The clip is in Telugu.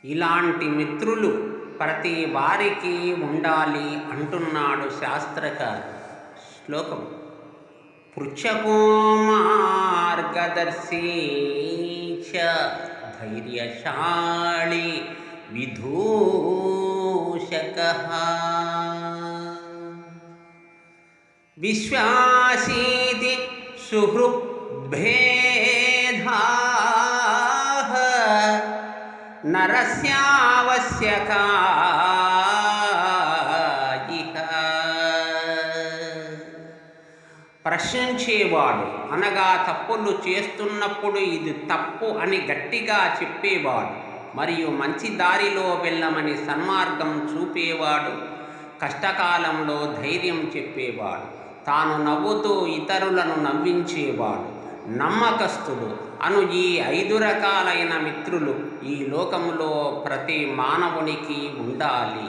ఇలాంటి మిత్రులు ప్రతి వారికి ఉండాలి అంటున్నాడు శాస్త్రకారు. శ్లోకం: పృచ్ఛకో మార్గదర్శీ చ ధైర్యశాళి విదూషకః విశ్వాసీతి సుహృద్భేదాః నరస్యావశ్యకా ఇహ. ప్రశ్నించేవాడు అనగా తప్పులు చేస్తున్నప్పుడు ఇది తప్పు అని గట్టిగా చెప్పేవాడు, మరియు మంచి దారిలో వెళ్ళమని సన్మార్గం చూపేవాడు, కష్టకాలంలో ధైర్యం చెప్పేవాడు, తాను నవ్వుతూ ఇతరులను నవ్వించేవాడు, నమ్మకస్తుడు అను ఈ 5 రకాలైన మిత్రులు ఈ లోకములో ప్రతి మానవునికి ఉండాలి.